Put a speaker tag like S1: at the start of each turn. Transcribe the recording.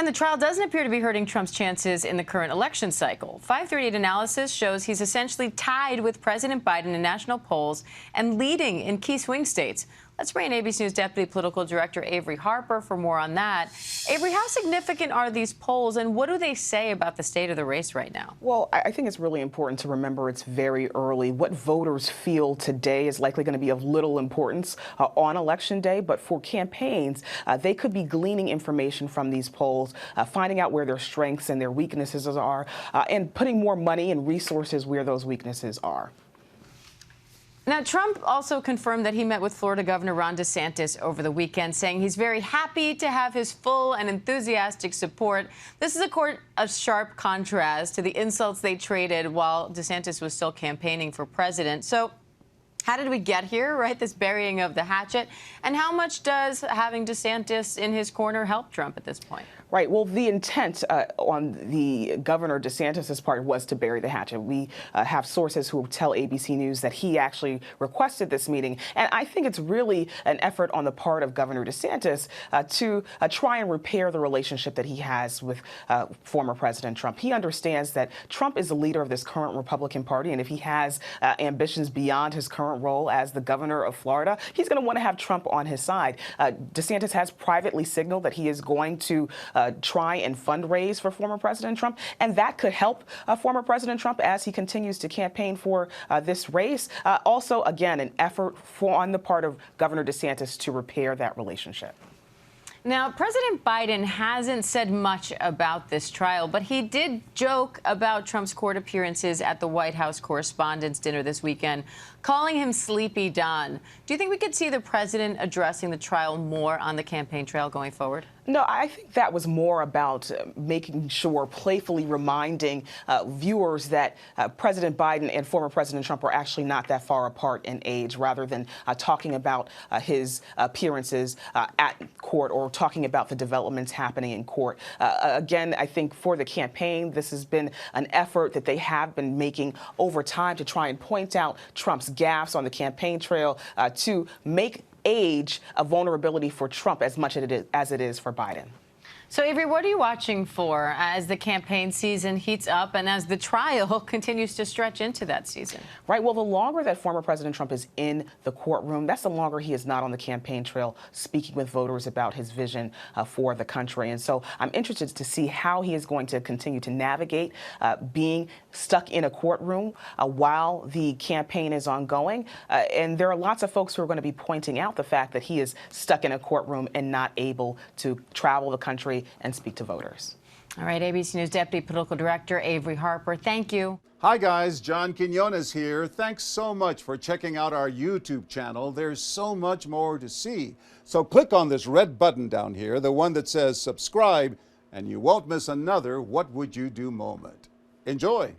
S1: And the trial doesn't appear to be hurting Trump's chances in the current election cycle. 538 analysis shows he's essentially tied with President Biden in national polls and leading in key swing states. Let's bring in ABC News Deputy Political Director Avery Harper for more on that. Avery, how significant are these polls, and what do they say about the state of the race right now?
S2: Well, I think it's really important to remember it's very early. What voters feel today is likely going to be of little importance on Election Day, but for campaigns, they could be gleaning information from these polls, finding out where their strengths and their weaknesses are, and putting more money and resources where those weaknesses are.
S1: Now, Trump also confirmed that he met with Florida Governor Ron DeSantis over the weekend, saying he's very happy to have his full and enthusiastic support. This is a sharp contrast to the insults they traded while DeSantis was still campaigning for president. So how did we get here, right? This burying of the hatchet. And how much does having DeSantis in his corner help Trump at this point?
S2: Right. Well, the intent on the Governor DeSantis' part was to bury the hatchet. We have sources who tell ABC News that he actually requested this meeting. And I think it's really an effort on the part of Governor DeSantis to try and repair the relationship that he has with former President Trump. He understands that Trump is the leader of this current Republican Party, and if he has ambitions beyond his current role as the governor of Florida, he's going to want to have Trump on his side. DeSantis has privately signaled that he is going to try and fundraise for former President Trump, and that could help former President Trump as he continues to campaign for this race. Also, again, an effort on the part of Governor DeSantis to repair that relationship.
S1: Now, President Biden hasn't said much about this trial, but he did joke about Trump's court appearances at the White House Correspondents' Dinner this weekend, calling him Sleepy Don. Do you think we could see the president addressing the trial more on the campaign trail going forward?
S2: No, I think that was more about making sure, playfully reminding viewers that President Biden and former President Trump are actually not that far apart in age, rather than talking about his appearances at court or talking about the developments happening in court. Again, I think for the campaign, this has been an effort that they have been making over time to try and point out Trump's gaffes on the campaign trail, to make age a vulnerability for Trump as much as it is for Biden.
S1: So, Avery, what are you watching for as the campaign season heats up and as the trial continues to stretch into that season?
S2: Right. Well, the longer that former President Trump is in the courtroom, that's the longer he is not on the campaign trail speaking with voters about his vision for the country. And so I'm interested to see how he is going to continue to navigate being stuck in a courtroom while the campaign is ongoing. And there are lots of folks who are going to be pointing out the fact that he is stuck in a courtroom and not able to travel the country and speak to voters.
S1: All right, ABC News Deputy Political Director Avery Harper, thank you.
S3: Hi guys, John Quinones here. Thanks so much for checking out our YouTube channel. There's so much more to see. So click on this red button down here, the one that says subscribe, and you won't miss another What Would You Do moment. Enjoy.